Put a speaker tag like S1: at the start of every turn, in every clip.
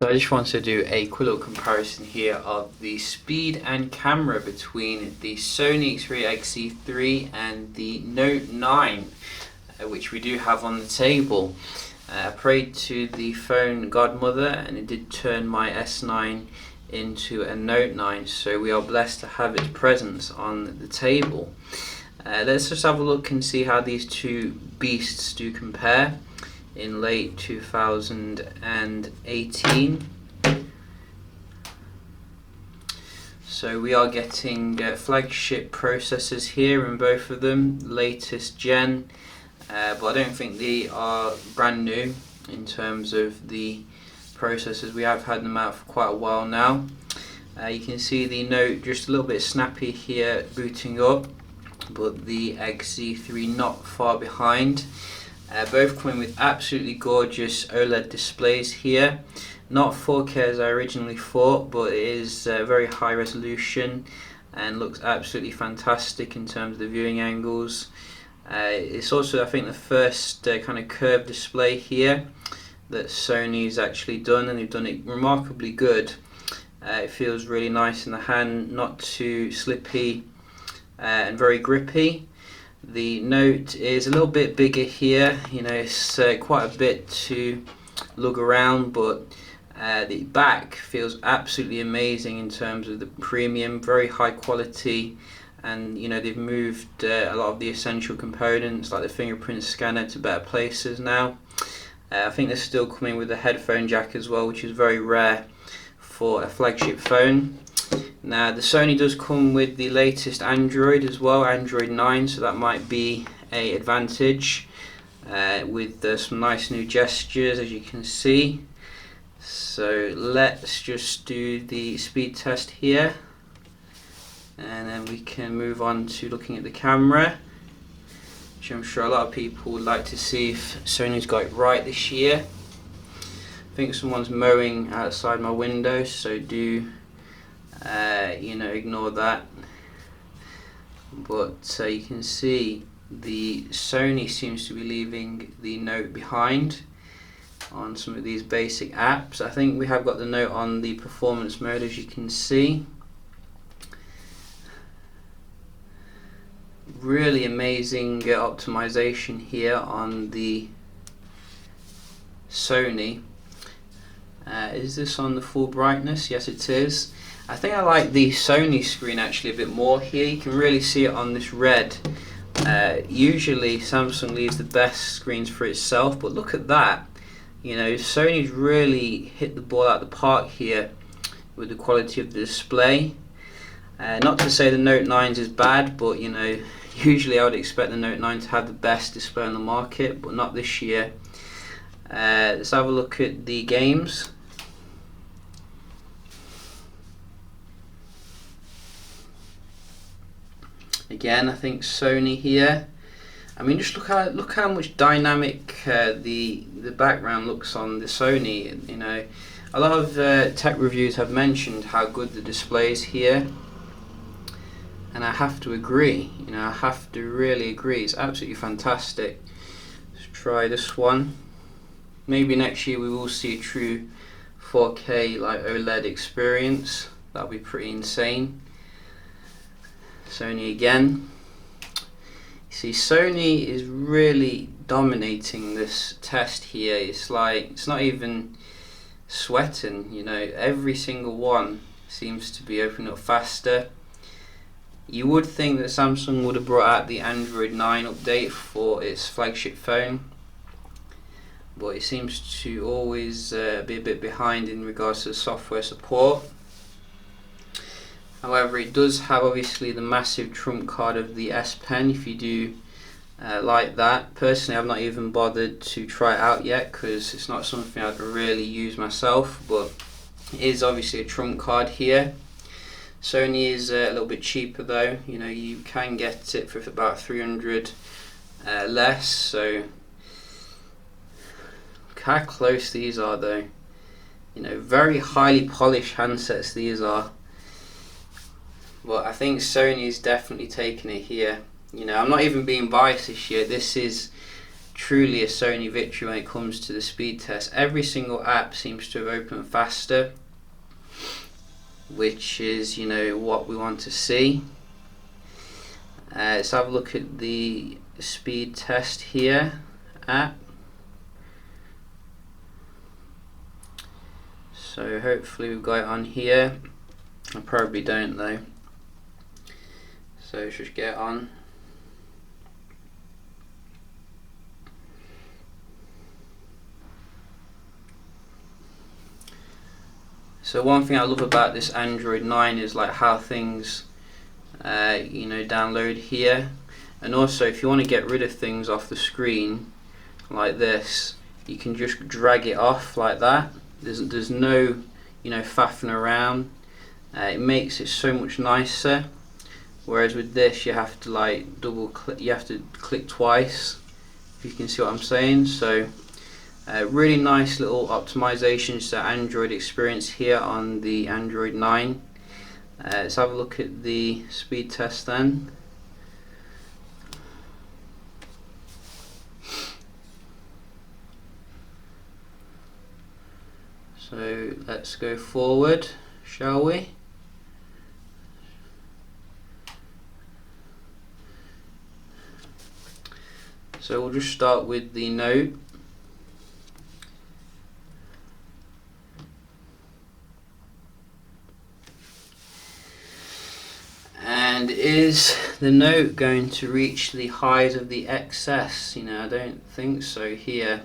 S1: So I just want to do a quick little comparison here of the speed and camera between the Sony Xperia XZ3 and the Note 9, which we do have on the table. I prayed to the phone godmother and it did turn my S9 into a Note 9, so we are blessed to have its presence on the table. Let's just have a look and see how these two beasts do compare in late 2018. So we are getting flagship processors here in both of them, latest gen, but I don't think they are brand new in terms of the processors. We have had them out for quite a while now. You can see the Note just a little bit snappy here booting up, but the XZ3 not far behind. Both coming with absolutely gorgeous OLED displays here. Not 4K as I originally thought, but it is very high resolution and looks absolutely fantastic in terms of the viewing angles. It's also, I think, the first kind of curved display here that Sony's actually done, and they've done it remarkably good. It feels really nice in the hand, not too slippy and very grippy. The Note is a little bit bigger here, it's quite a bit to lug around, but the back feels absolutely amazing in terms of the premium, very high quality, and they've moved a lot of the essential components like the fingerprint scanner to better places now. I think they're still coming with a headphone jack as well, which is very rare for a flagship phone. Now the Sony does come with the latest Android as well, Android 9, so that might be an advantage with some nice new gestures, as you can see. So let's just do the speed test here, and then we can move on to looking at the camera, which I'm sure a lot of people would like to see if Sony's got it right this year. I think someone's mowing outside my window, so do ignore that. But you can see the Sony seems to be leaving the Note behind on some of these basic apps. I think we have got the Note on the performance mode, as you can see. Really amazing optimization here on the Sony. Is this on the full brightness? Yes, it is. I think I like the Sony screen actually a bit more here. You can really see it on this red. Usually Samsung leaves the best screens for itself, but look at that. Sony's really hit the ball out of the park here with the quality of the display. Not to say the Note 9 is bad, but usually I would expect the Note 9 to have the best display on the market, but not this year. Let's have a look at the games. Again, I think Sony here. I mean, just look how much dynamic the background looks on the Sony. A lot of tech reviews have mentioned how good the display is here, and I have to agree. I have to really agree. It's absolutely fantastic. Let's try this one. Maybe next year we will see a true 4K like OLED experience. That'll be pretty insane. Sony again. You see, Sony is really dominating this test here. It's like, it's not even sweating, every single one seems to be opening up faster. You would think that Samsung would have brought out the Android 9 update for its flagship phone, but it seems to always be a bit behind in regards to software support. However, it does have obviously the massive trump card of the S Pen if you do like that. Personally, I've not even bothered to try it out yet because it's not something I can really use myself, but it is obviously a trump card here. Sony is a little bit cheaper though. You can get it for about 300 less, so look how close these are though. Very highly polished handsets these are. But I think Sony is definitely taking it here. I'm not even being biased this year. This is truly a Sony victory when it comes to the speed test. Every single app seems to have opened faster, which is, you know, what we want to see. Let's have a look at the speed test here app. So hopefully we've got it on here. I probably don't though. So let's just get on. So one thing I love about this Android 9 is like how things you know, download here, and also if you want to get rid of things off the screen like this, you can just drag it off like that. There's no, you know, faffing around. It makes it so much nicer, whereas with this you have to like double click, you have to click twice, if you can see what I'm saying. So really nice little optimizations to Android experience here on the Android 9. Let's have a look at the speed test then. So let's go forward, shall we? So we'll just start with the Note. And is the Note going to reach the highs of the XS? You know, I don't think so here,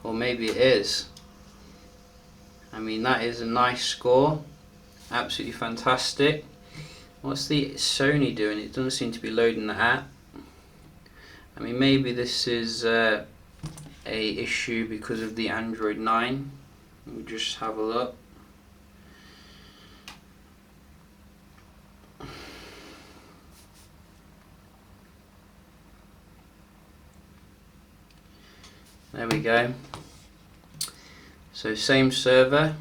S1: or maybe it is. I mean, that is a nice score, absolutely fantastic. What's the Sony doing? It doesn't seem to be loading the app. I mean, maybe this is a issue because of the Android 9. We'll just have a look. There we go. So same server.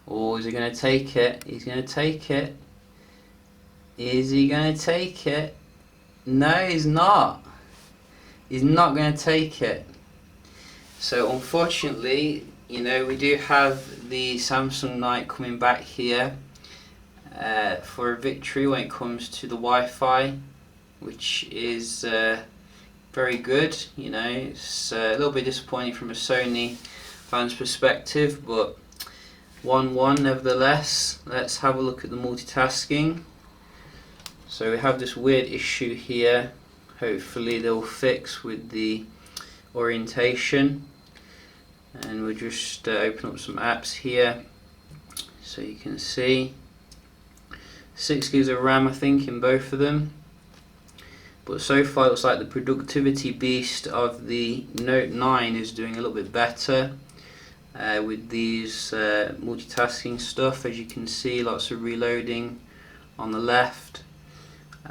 S1: Oh, is he going to take it? He's going to take it. Is he going to take it? No, he's not. He's not going to take it. So unfortunately, you know, we do have the Samsung Note coming back here for a victory when it comes to the Wi-Fi, which is very good. You know, it's a little bit disappointing from a Sony fan's perspective, but 1-1 nevertheless. Let's have a look at the multitasking. So we have this weird issue here. Hopefully they'll fix with the orientation, and we'll just open up some apps here so you can see. 6 gigs of RAM I think in both of them, but so far it looks like the productivity beast of the Note 9 is doing a little bit better with these multitasking stuff. As you can see, lots of reloading on the left,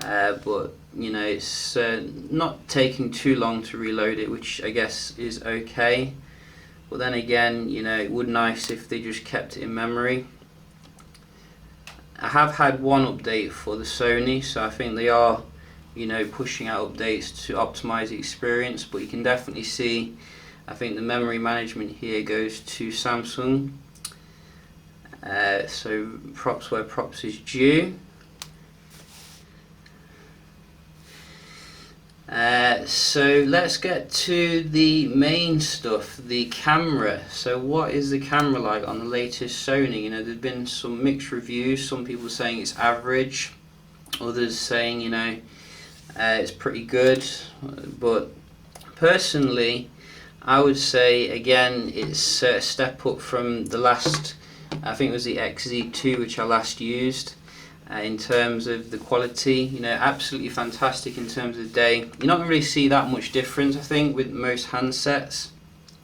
S1: but you know, it's not taking too long to reload it, which I guess is okay. But then again, you know, it would be nice if they just kept it in memory. I have had one update for the Sony, so I think they are, you know, pushing out updates to optimize the experience, but you can definitely see, I think the memory management here goes to Samsung. So props where props is due. So let's get to the main stuff, the camera. So what is the camera like on the latest Sony? You know, there's been some mixed reviews, some people saying it's average, others saying, you know, it's pretty good, but personally I would say again it's a step up from the last, I think it was the XZ2 which I last used. In terms of the quality, you know, absolutely fantastic in terms of day. You're not going to really see that much difference, I think, with most handsets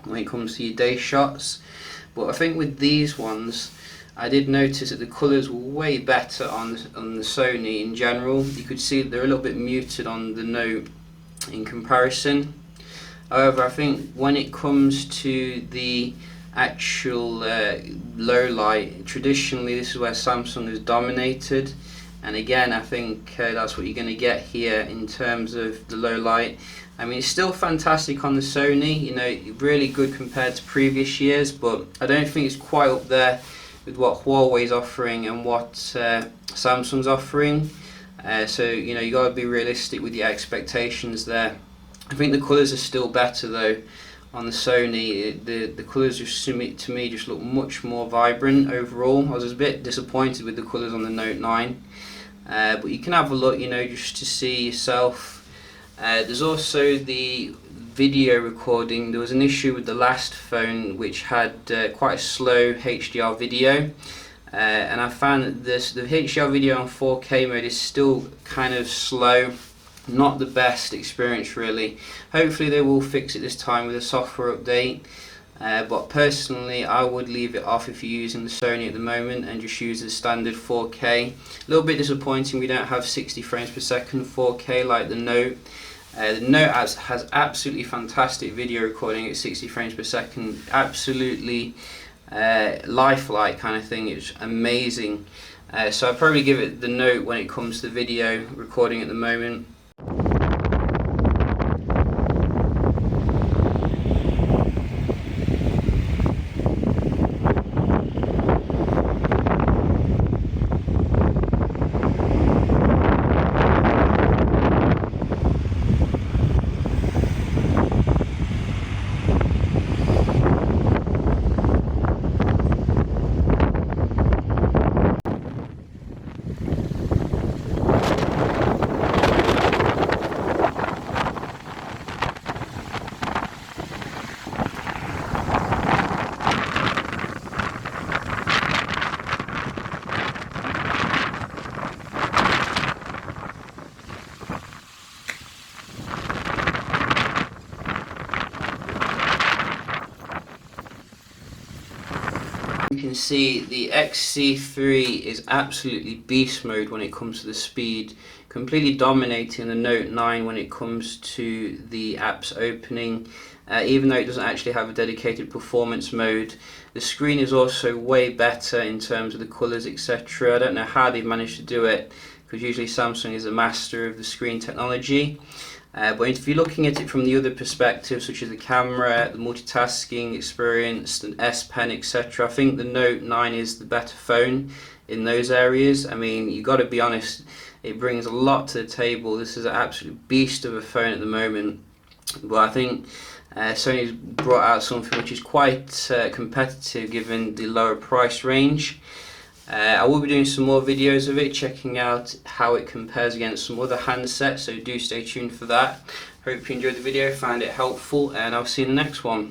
S1: when it comes to your day shots. But I think with these ones, I did notice that the colours were way better on the Sony in general. You could see that they're a little bit muted on the Note in comparison. However, I think when it comes to the actual low light, traditionally this is where Samsung has dominated, and again I think that's what you're going to get here in terms of the low light. I mean, it's still fantastic on the Sony, you know, really good compared to previous years, but I don't think it's quite up there with what Huawei's offering and what Samsung's offering. So you know, you got to be realistic with your expectations there. I think the colours are still better though on the Sony. The colours just to me just look much more vibrant overall. I was a bit disappointed with the colours on the Note 9, but you can have a look, you know, just to see yourself. There's also the video recording. There was an issue with the last phone which had quite a slow HDR video, and I found that the HDR video on 4K mode is still kind of slow. Not the best experience really. Hopefully they will fix it this time with a software update, but personally I would leave it off if you're using the Sony at the moment and just use the standard 4K. A little bit disappointing we don't have 60 frames per second 4K like the Note. The Note has absolutely fantastic video recording at 60 frames per second, absolutely lifelike kind of thing. It's amazing. So I'd probably give it the Note when it comes to video recording at the moment. You can see the XZ3 is absolutely beast mode when it comes to the speed, completely dominating the Note 9 when it comes to the apps opening. Even though it doesn't actually have a dedicated performance mode, the screen is also way better in terms of the colours, etc. I don't know how they've managed to do it, because usually Samsung is a master of the screen technology. But if you're looking at it from the other perspectives, such as the camera, the multitasking experience, the S Pen, etc., I think the Note 9 is the better phone in those areas. I mean, you got to be honest, it brings a lot to the table. This is an absolute beast of a phone at the moment. But I think Sony's brought out something which is quite competitive given the lower price range. I will be doing some more videos of it, checking out how it compares against some other handsets, so do stay tuned for that. Hope you enjoyed the video, found it helpful, and I'll see you in the next one.